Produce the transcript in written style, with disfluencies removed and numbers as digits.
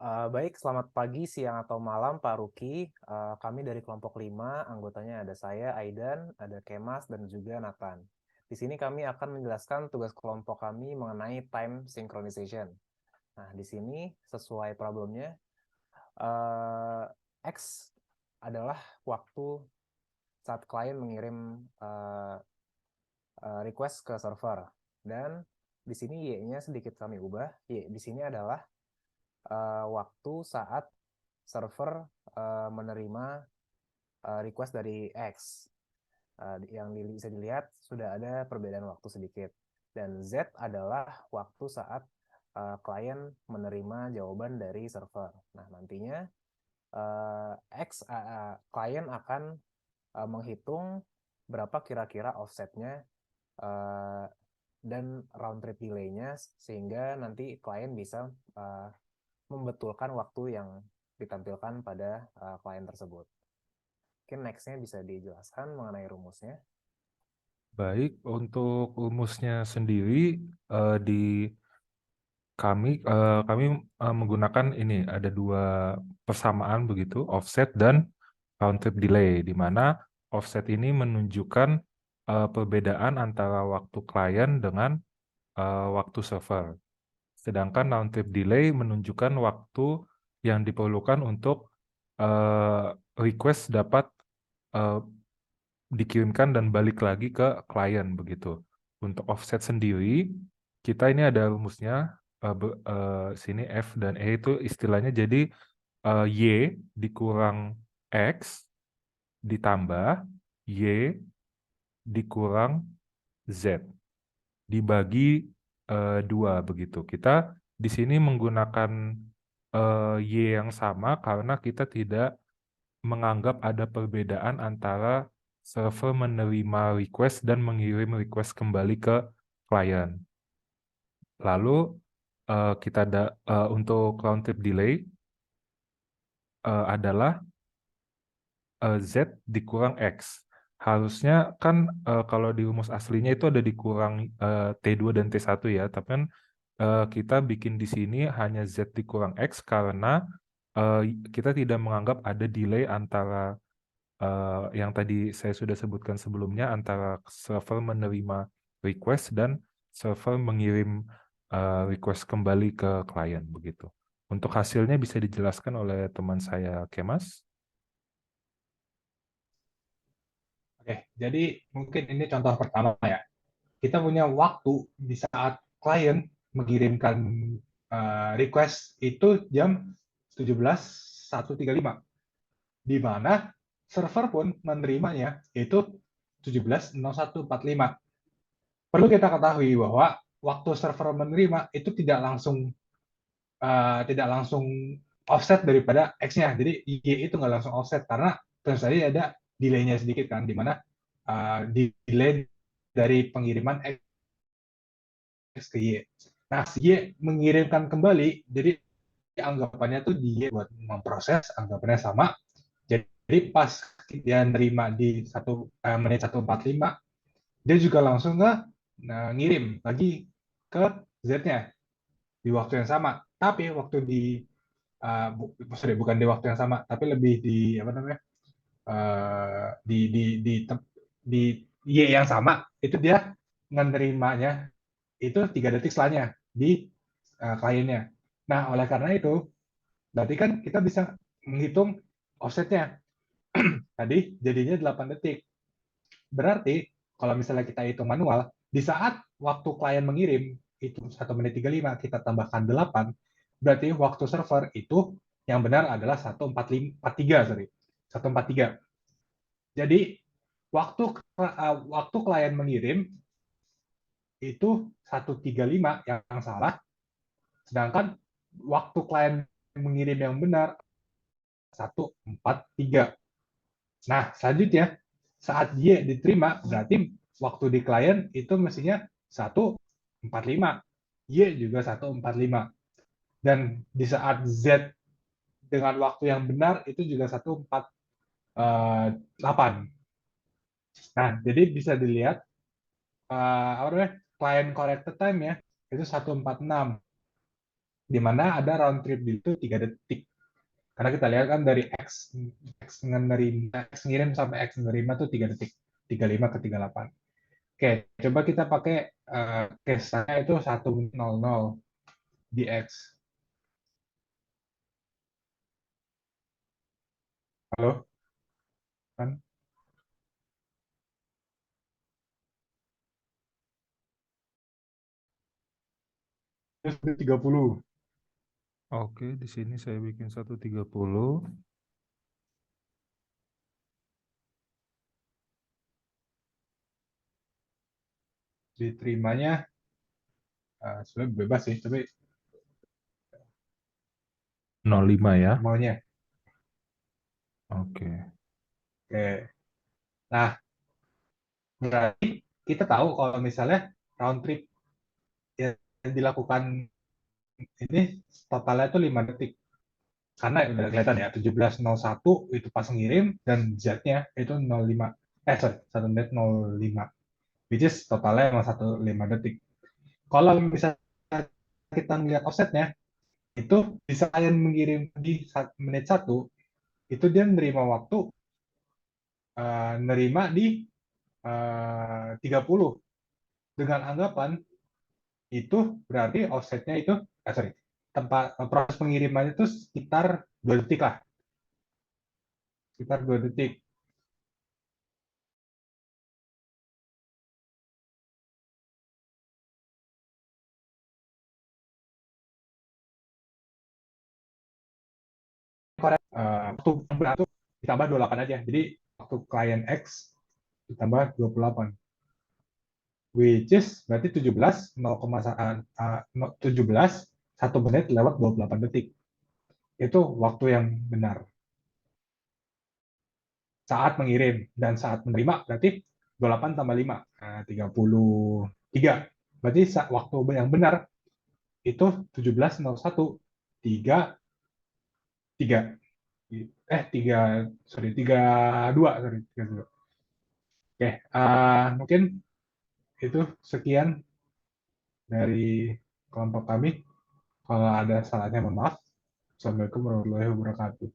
Baik, selamat pagi, siang, atau malam Pak Ruki. Kami dari kelompok 5, anggotanya ada saya, Aidan, ada Kemas, dan juga Nathan. Di sini kami akan menjelaskan tugas kelompok kami mengenai time synchronization. Nah, di sini sesuai problemnya, uh, X adalah waktu saat klien mengirim request ke server. Dan di sini Y-nya sedikit kami ubah. Y di sini adalah waktu saat server menerima request dari X. Yang bisa dilihat sudah ada perbedaan waktu sedikit. Dan Z adalah waktu saat klien menerima jawaban dari server. Nah, nantinya klien akan menghitung berapa kira-kira offsetnya dan round trip delay-nya sehingga nanti klien bisa membetulkan waktu yang ditampilkan pada klien tersebut. Mungkin next-nya bisa dijelaskan mengenai rumusnya. Baik, untuk rumusnya sendiri di kami menggunakan ini ada dua persamaan begitu, offset dan round trip delay, di mana offset ini menunjukkan perbedaan antara waktu klien dengan waktu server. Sedangkan round trip delay menunjukkan waktu yang diperlukan untuk request dapat eh, dikirimkan dan balik lagi ke klien begitu. Untuk offset sendiri, kita ini ada rumusnya, sini F dan E itu istilahnya jadi Y dikurang X ditambah Y dikurang Z dibagi 2 begitu. Kita di sini menggunakan Y yang sama karena kita tidak menganggap ada perbedaan antara server menerima request dan mengirim request kembali ke klien. Lalu kita ada untuk round trip delay adalah Z dikurang X. Harusnya kan kalau di rumus aslinya itu ada dikurang T2 dan T1 ya, tapi kan kita bikin di sini hanya Z dikurang X karena kita tidak menganggap ada delay antara yang tadi saya sudah sebutkan sebelumnya antara server menerima request dan server mengirim request kembali ke klien begitu. Untuk hasilnya bisa dijelaskan oleh teman saya Kemas. Oke, jadi mungkin ini contoh pertama ya. Kita punya waktu di saat klien mengirimkan request itu jam 17.135, di mana server pun menerimanya itu 17.0145. Perlu kita ketahui bahwa waktu server menerima itu tidak langsung offset daripada X-nya. Jadi Y itu nggak langsung offset karena tentu saja ada delay-nya sedikit kan, di mana delay dari pengiriman X ke Y. Nah, si Y mengirimkan kembali, jadi anggapannya tuh Y buat memproses, anggapannya sama. Jadi pas dia nerima di menit 145, dia juga langsung ngirim lagi ke Z-nya di waktu yang sama. Tapi waktu bukan di waktu yang sama, tapi lebih di apa namanya, di Y yang sama, itu dia menerimanya itu 3 detik setelahnya di kliennya. Nah, oleh karena itu, berarti kan kita bisa menghitung offsetnya. Tadi jadinya 8 detik. Berarti kalau misalnya kita hitung manual, di saat waktu klien mengirim itu 1 menit 35, kita tambahkan 8, berarti waktu server itu yang benar adalah 1:43, sorry. 1:43. Jadi waktu klien mengirim itu 1:35 yang salah, sedangkan waktu klien mengirim yang benar 1:43. Nah, selanjutnya saat Y diterima, berarti waktu di klien itu mestinya 1:45. Y juga 1:45. Dan di saat Z dengan waktu yang benar itu juga 1:48. Nah, jadi bisa dilihat apa namanya, client corrected time ya itu 1:46. di mana ada round trip itu 3 detik. Karena kita lihat kan dari X ngirim sampai X menerima tuh 3 detik. 35 ke 38. Oke, coba kita pakai case saya itu 1:00 di X. Halo? Kan? Terus 30. Oke, di sini saya bikin 1:30. Diterimanya sebenarnya bebas sih, tapi 05 ya. maunya. Oke. Oke. Nah, berarti kita tahu kalau misalnya round trip yang dilakukan ini totalnya itu 5 detik. Karena udah kelihatan ya, 17:01 itu pas ngirim dan Z-nya itu 05. Sorry, 1 menit 05. Which is totalnya emang 1:05 detik. Kalau misalnya kita melihat offsetnya, itu bisa kalian mengirim di menit 1, itu dia menerima waktu nerima di 30 dengan anggapan itu berarti offsetnya itu sorry, tempat proses pengirimannya itu sekitar 2 detik lah, sekitar 2 detik. Waktu itu ditambah 28 aja, jadi waktu klien X ditambah 28, which is berarti 17 1 menit lewat 28 detik. Itu waktu yang benar saat mengirim, dan saat menerima berarti 28 tambah 5, 33. Berarti waktu yang benar itu 17:01 3 3 3 sorry 32 sorry 32. Oke, mungkin itu sekian dari kelompok kami. Kalau ada salahnya mohon maaf. Assalamualaikum warahmatullahi wabarakatuh.